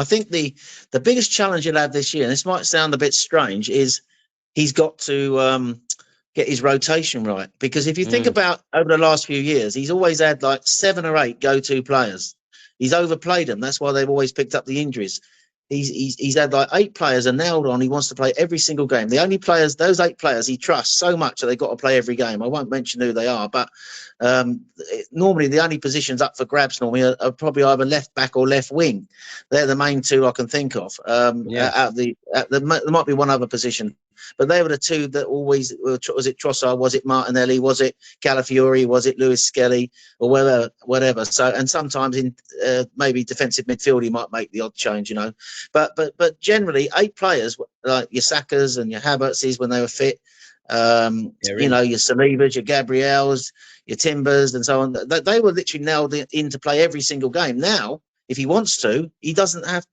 I think the biggest challenge he'll have this year, and this might sound a bit strange, is he's got to get his rotation right. Because if you think about over the last few years, he's always had like 7 or 8 go-to players. He's overplayed them. That's why they've always picked up the injuries. He's had like 8 players are nailed on. He wants to play every single game. The only players, those 8 players, he trusts so much that they've got to play every game. I won't mention who they are, but normally the only positions up for grabs normally are probably either left back or left wing. They're the main 2 I can think of. There might be one other position, but they were the 2 that always, was it Trossard, was it Martinelli, was it Calafiori, was it Lewis Skelly, or whatever. So, and sometimes in maybe defensive midfield he might make the odd change, but generally 8 players like your Sakas and your Havertzes when they were fit, your Salivas, your Gabriels, your Timbers, and so on. They were literally nailed in to play every single game. Now, if he wants to, he doesn't have.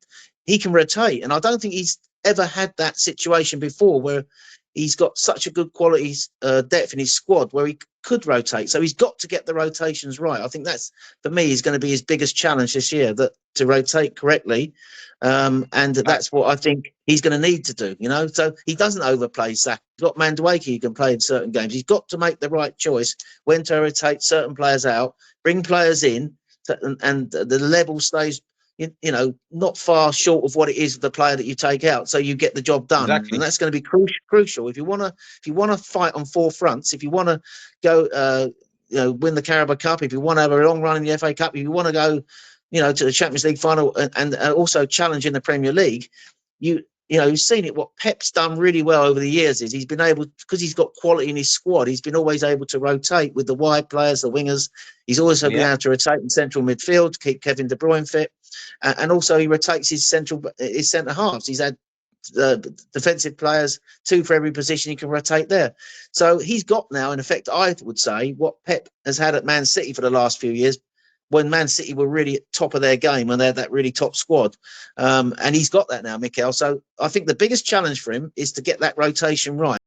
He can rotate, and I don't think he's ever had that situation before where he's got such a good quality depth in his squad where he could rotate. So he's got to get the rotations right. I think that's, for me, is going to be his biggest challenge this year, that to rotate correctly. And that's what I think he's going to need to do, So he doesn't overplay Saka. He's got Madueke he can play in certain games. He's got to make the right choice when to rotate certain players out, bring players in, and the level stays not far short of what it is of the player that you take out, so you get the job done. Exactly. And that's going to be crucial if you want to fight on 4 fronts. If you want to go, win the Carabao Cup, if you want to have a long run in the FA Cup, if you want to go, to the Champions League final and also challenge in the Premier League, you've seen it. What Pep's done really well over the years is he's been able, because he's got quality in his squad, he's been always able to rotate with the wide players, the wingers. He's also been able to rotate in central midfield to keep Kevin De Bruyne fit. And also he rotates his centre halves. He's had defensive players, 2 for every position he can rotate there. So he's got now, in effect, I would say, what Pep has had at Man City for the last few years, when Man City were really at top of their game, when they had that really top squad. And he's got that now, Mikel. So I think the biggest challenge for him is to get that rotation right.